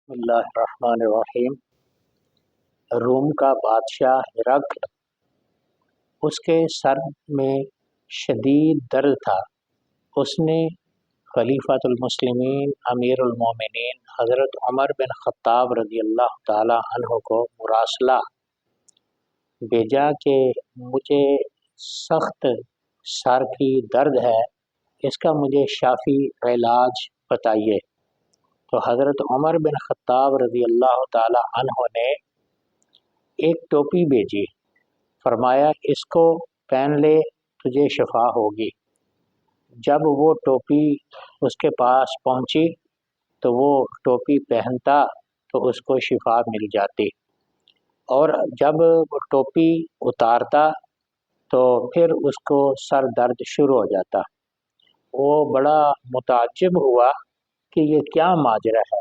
بسم اللہ الرحمن الرحیم۔ روم کا بادشاہ ہرقل، اس کے سر میں شدید درد تھا۔ اس نے خلیفۃ المسلمین امیر المومنین حضرت عمر بن خطاب رضی اللہ تعالی عنہ کو مراسلہ بھیجا کہ مجھے سخت سر کی درد ہے، اس کا مجھے شافی علاج بتائیے۔ تو حضرت عمر بن خطاب رضی اللہ تعالی عنہ نے ایک ٹوپی بھیجی، فرمایا اس کو پہن لے تجھے شفا ہوگی۔ جب وہ ٹوپی اس کے پاس پہنچی تو وہ ٹوپی پہنتا تو اس کو شفا مل جاتی، اور جب وہ ٹوپی اتارتا تو پھر اس کو سر درد شروع ہو جاتا۔ وہ بڑا متعجب ہوا کہ یہ کیا ماجرا ہے۔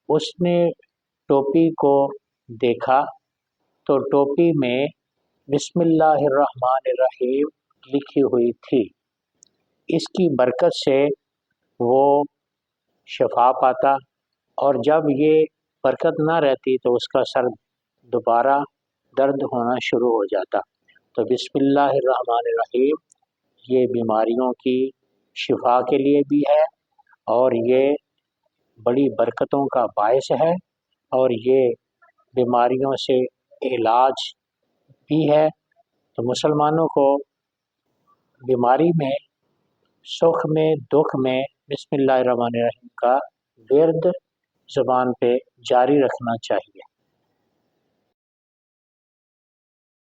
اس نے ٹوپی کو دیکھا تو ٹوپی میں بسم اللہ الرحمن الرحیم لکھی ہوئی تھی۔ اس کی برکت سے وہ شفا پاتا، اور جب یہ برکت نہ رہتی تو اس کا سر دوبارہ درد ہونا شروع ہو جاتا۔ تو بسم اللہ الرحمن الرحیم یہ بیماریوں کی شفا کے لیے بھی ہے، اور یہ بڑی برکتوں کا باعث ہے، اور یہ بیماریوں سے علاج بھی ہے۔ تو مسلمانوں کو بیماری میں، سکھ میں، دکھ میں بسم اللہ الرحمن الرحیم کا ورد زبان پہ جاری رکھنا چاہیے۔